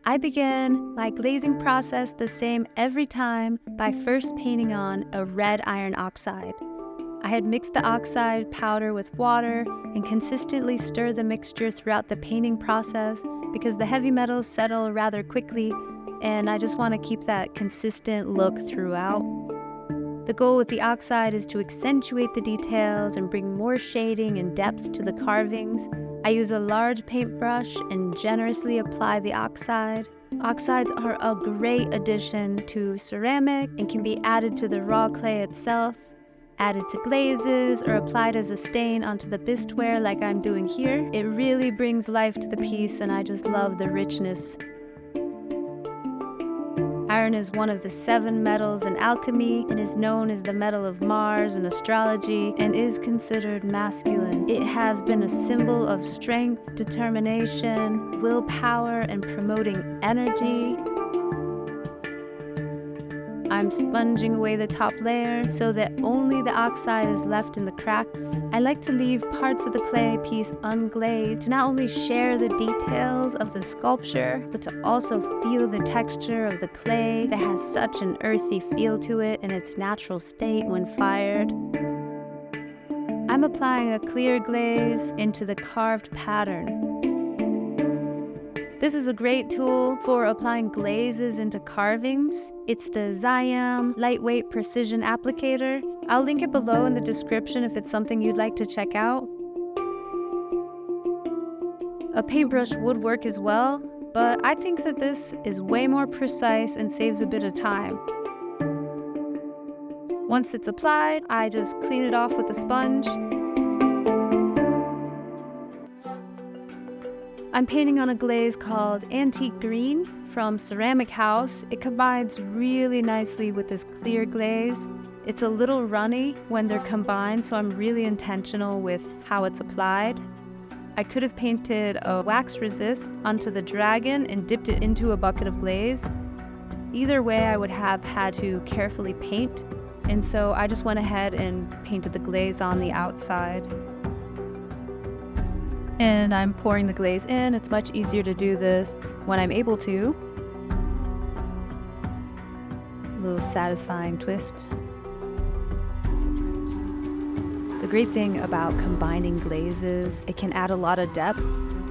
I begin my glazing process the same every time by first painting on a red iron oxide. I had mixed the oxide powder with water and consistently stirred the mixture throughout the painting process because the heavy metals settle rather quickly and I just want to keep that consistent look throughout. The goal with the oxide is to accentuate the details and bring more shading and depth to the carvings. I use a large paintbrush and generously apply the oxide. Oxides are a great addition to ceramic and can be added to the raw clay itself, added to glazes, or applied as a stain onto the bistware like I'm doing here. It really brings life to the piece and I just love the richness. Iron is one of the 7 metals in alchemy and is known as the metal of Mars in astrology and is considered masculine. It has been a symbol of strength, determination, willpower, and promoting energy. I'm sponging away the top layer so that only the oxide is left in the cracks. I like to leave parts of the clay piece unglazed to not only share the details of the sculpture, but to also feel the texture of the clay that has such an earthy feel to it in its natural state when fired. I'm applying a clear glaze into the carved pattern. This is a great tool for applying glazes into carvings. It's the Xiem Lightweight Precision Applicator. I'll link it below in the description if it's something you'd like to check out. A paintbrush would work as well, but I think that this is way more precise and saves a bit of time. Once it's applied, I just clean it off with a sponge. I'm painting on a glaze called Antique Green from Ceramic House. It combines really nicely with this clear glaze. It's a little runny when they're combined, so I'm really intentional with how it's applied. I could have painted a wax resist onto the dragon and dipped it into a bucket of glaze. Either way, I would have had to carefully paint, and so I just went ahead and painted the glaze on the outside. And I'm pouring the glaze in. It's much easier to do this when I'm able to. A little satisfying twist. The great thing about combining glazes, it can add a lot of depth.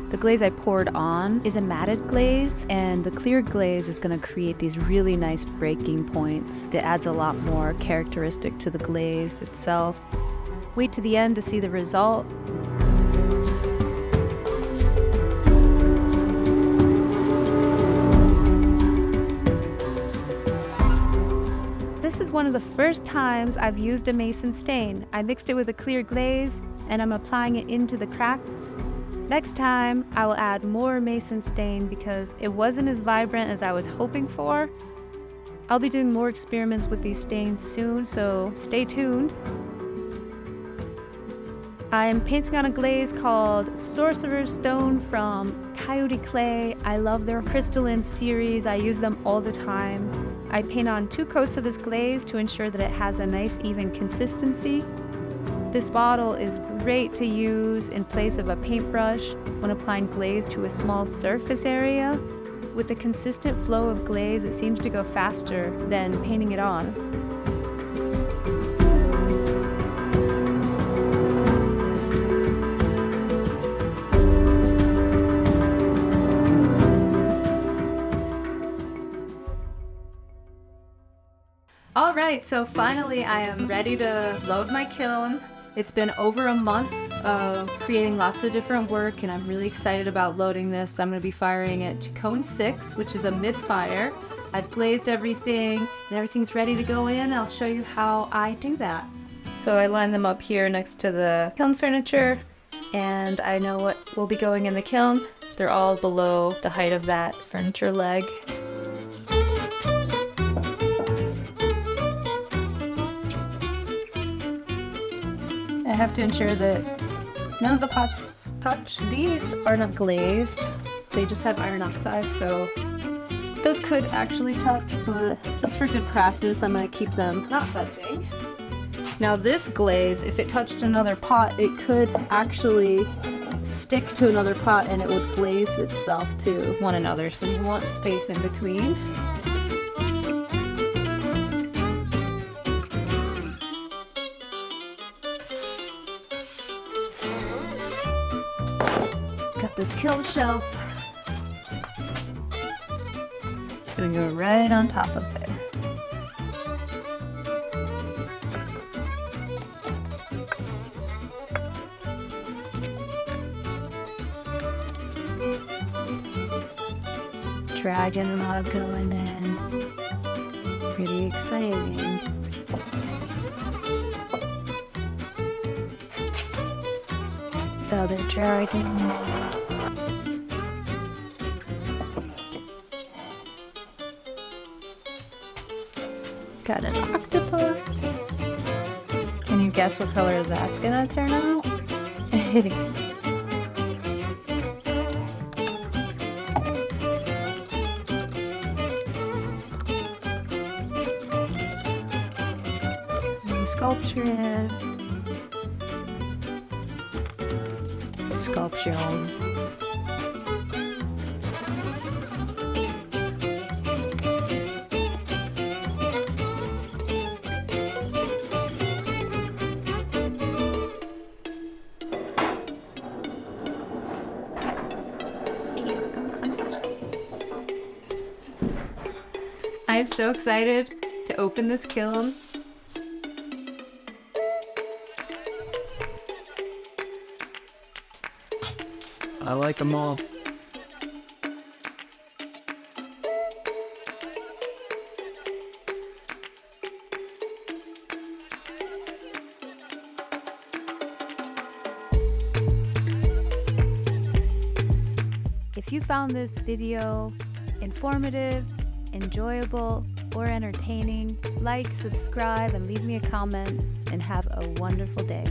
The glaze I poured on is a matted glaze, and the clear glaze is going to create these really nice breaking points that adds a lot more characteristic to the glaze itself. Wait to the end to see the result. This is one of the first times I've used a mason stain. I mixed it with a clear glaze and I'm applying it into the cracks. Next time I will add more mason stain because it wasn't as vibrant as I was hoping for. I'll be doing more experiments with these stains soon, so stay tuned. I'm painting on a glaze called Sorcerer's Stone from Coyote Clay. I love their crystalline series. I use them all the time. I paint on 2 coats of this glaze to ensure that it has a nice even consistency. This bottle is great to use in place of a paintbrush when applying glaze to a small surface area. With the consistent flow of glaze, it seems to go faster than painting it on. Alright, so finally I am ready to load my kiln. It's been over a month of creating lots of different work and I'm really excited about loading this. I'm going to be firing it to cone 6, which is a mid-fire. I've glazed everything and everything's ready to go in. I'll show you how I do that. So I line them up here next to the kiln furniture and I know what will be going in the kiln. They're all below the height of that furniture leg. I have to ensure that none of the pots touch. These are not glazed. They just have iron oxide, so those could actually touch, but that's for good practice. I'm going to keep them not touching. Now this glaze, if it touched another pot, it could actually stick to another pot and it would glaze itself to one another, so you want space in between. Got this kiln shelf. Gonna go right on top of it. Dragon mug going in. Pretty exciting. Other dragon mug. Got an octopus. Can you guess what color that's gonna turn out? Sculpture it. Sculpture. I'm so excited to open this kiln. I like them all. If you found this video informative, enjoyable, or entertaining, like, subscribe, and leave me a comment, and have a wonderful day.